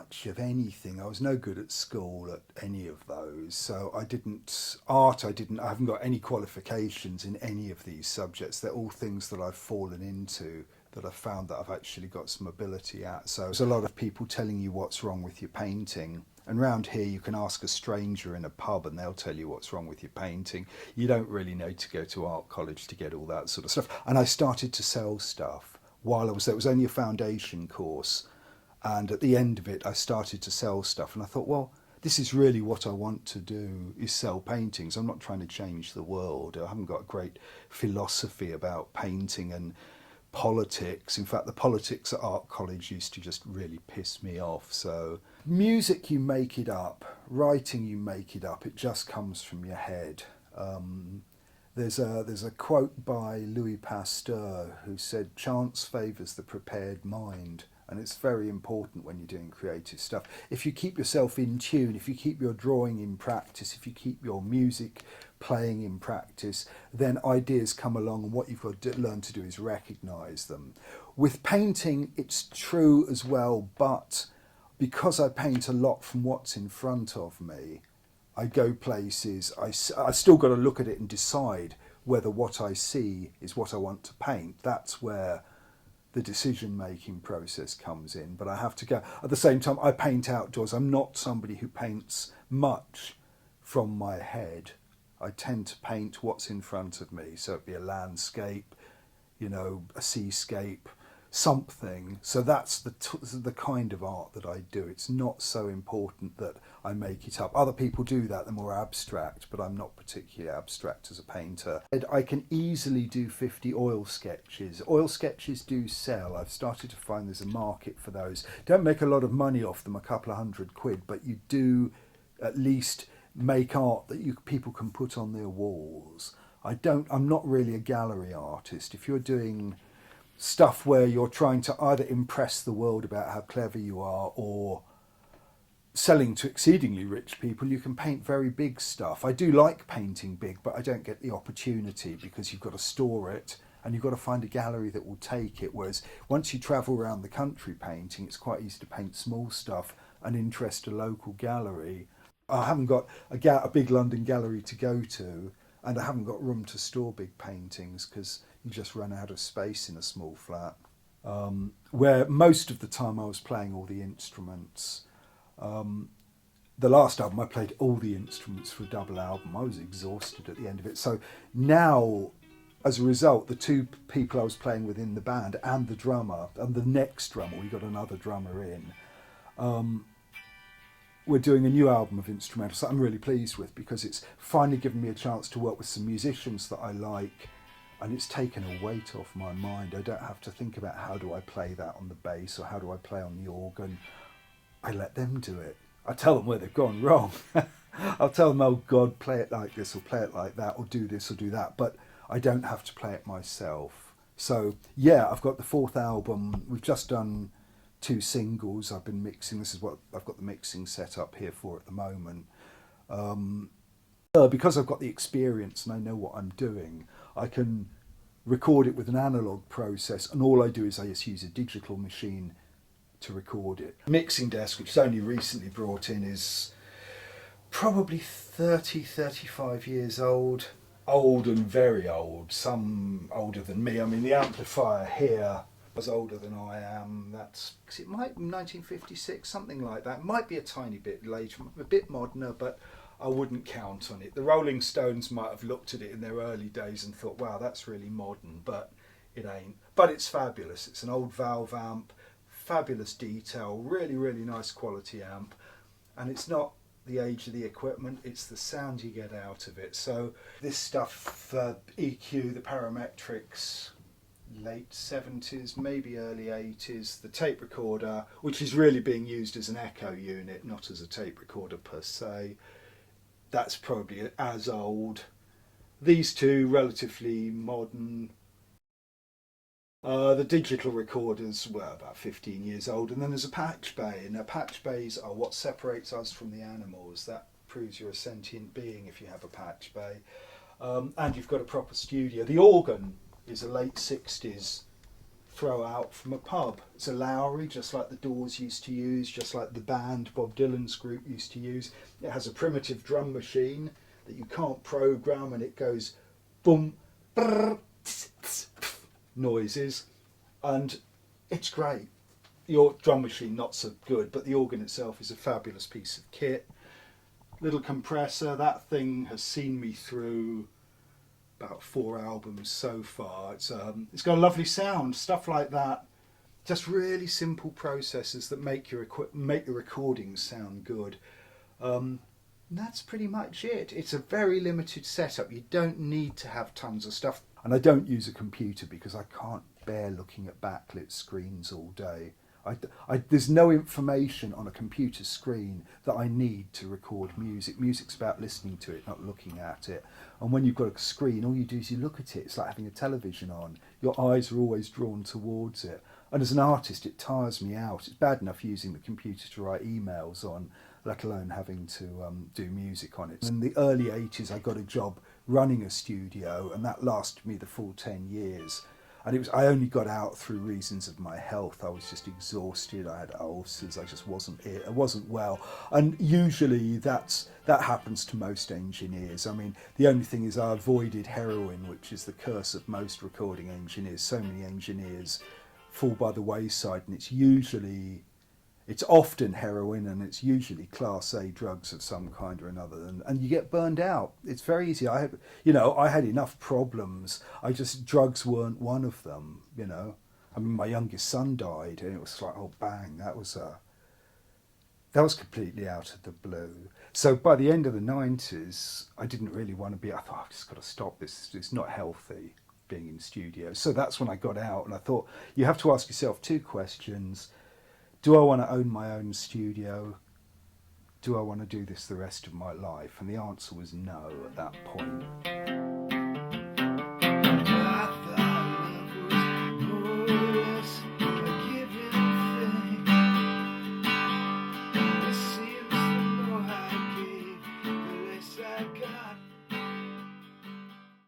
much of anything. I was no good at school at any of those. So I haven't got any qualifications in any of these subjects. They're all things that I've fallen into, that I've found that I've actually got some ability at. So there's a lot of people telling you what's wrong with your painting. And round here, you can ask a stranger in a pub and they'll tell you what's wrong with your painting. You don't really need to go to art college to get all that sort of stuff. And I started to sell stuff while I was there. It was only a foundation course. And at the end of it, I started to sell stuff. And I thought, well, this is really what I want to do, is sell paintings. I'm not trying to change the world. I haven't got a great philosophy about painting and politics. In fact, the politics at art college used to just really piss me off. So music, you make it up. Writing, you make it up. It just comes from your head. There's a quote by Louis Pasteur who said, "Chance favours the prepared mind." And it's very important when you're doing creative stuff. If you keep yourself in tune, if you keep your drawing in practice, if you keep your music playing in practice, then ideas come along, and what you've got to learn to do is recognise them. With painting, it's true as well, but because I paint a lot from what's in front of me, I go places, I still got to look at it and decide whether what I see is what I want to paint. That's where the decision-making process comes in. But I have to go. At the same time, I paint outdoors. I'm not somebody who paints much from my head. I tend to paint what's in front of me. So it'd be a landscape, a seascape, something. So that's the kind of art that I do. It's not so important that I make it up. Other people do that, they're more abstract, but I'm not particularly abstract as a painter. I can easily do 50 oil sketches. Oil sketches do sell. I've started to find there's a market for those. Don't make a lot of money off them, a couple of £100, but you do at least make art that people can put on their walls. I'm not really a gallery artist. If you're doing stuff where you're trying to either impress the world about how clever you are or selling to exceedingly rich people, you can paint very big stuff. I do like painting big, but I don't get the opportunity because you've got to store it and you've got to find a gallery that will take it. Whereas once you travel around the country painting, it's quite easy to paint small stuff and interest a local gallery. I haven't got a big London gallery to go to, and I haven't got room to store big paintings because you just run out of space in a small flat. Where most of the time I was playing all the instruments. The last album I played all the instruments for a double album. I was exhausted at the end of it. So now, as a result, the two people I was playing with in the band and the drummer, and the next drummer, we got another drummer in, we're doing a new album of instrumentals that I'm really pleased with because it's finally given me a chance to work with some musicians that I like, and it's taken a weight off my mind. I don't have to think about how do I play that on the bass or how do I play on the organ. I let them do it. I tell them where they've gone wrong. I'll tell them, oh God, play it like this or play it like that or do this or do that. But I don't have to play it myself. So yeah, I've got the fourth album. We've just done 2 singles. I've been mixing. This is what I've got the mixing set up here for at the moment. Because I've got the experience and I know what I'm doing, I can record it with an analog process, and all I do is I just use a digital machine to record it. Mixing desk, which is only recently brought in, is probably 35 years old. Old and very old, some older than me. I mean, the amplifier here was older than I am. It might be 1956, something like that. It might be a tiny bit later, a bit moderner, but I wouldn't count on it. The Rolling Stones might have looked at it in their early days and thought, wow, that's really modern, but it ain't. But it's fabulous. It's an old valve amp, fabulous detail, really, really nice quality amp. And it's not the age of the equipment, it's the sound you get out of it. So this stuff, EQ, the Parametrics, late 70s, maybe early 80s, the tape recorder, which is really being used as an echo unit, not as a tape recorder per se. That's probably as old. These two, relatively modern. The digital recorders were about 15 years old, and then there's a patch bay, and the patch bays are what separates us from the animals. That proves you're a sentient being if you have a patch bay. And you've got a proper studio. The organ is a late 60s throw out from a pub. It's a Lowry, just like the Doors used to use, just like the band Bob Dylan's group used to use. It has a primitive drum machine that you can't program, and it goes boom, brrr, tss, tss, pff, noises, and it's great. Your drum machine not so good, but the organ itself is a fabulous piece of kit. Little compressor, that thing has seen me through about 4 albums so far. It's got a lovely sound, stuff like that. Just really simple processes that make your recordings sound good. And that's pretty much it. It's a very limited setup. You don't need to have tons of stuff. And I don't use a computer because I can't bear looking at backlit screens all day. There's no information on a computer screen that I need to record music. Music's about listening to it, not looking at it. And when you've got a screen, all you do is you look at it. It's like having a television on. Your eyes are always drawn towards it. And as an artist, it tires me out. It's bad enough using the computer to write emails on, let alone having to do music on it. In the early 80s, I got a job running a studio, and that lasted me the full 10 years. And I only got out through reasons of my health. I was just exhausted. I had ulcers. I just wasn't well. And usually that happens to most engineers. I mean, the only thing is I avoided heroin, which is the curse of most recording engineers. So many engineers fall by the wayside, and it's often heroin, and it's usually class A drugs of some kind or another, and you get burned out. It's very easy. I had enough problems. Drugs weren't one of them. I mean, my youngest son died, and it was like, oh bang, that was completely out of the blue. So by the end of the 90s, I didn't really want to be. I thought, I've just got to stop this. It's not healthy being in studios. So that's when I got out, and I thought, you have to ask yourself 2 questions. Do I want to own my own studio? Do I want to do this the rest of my life? And the answer was no at that point.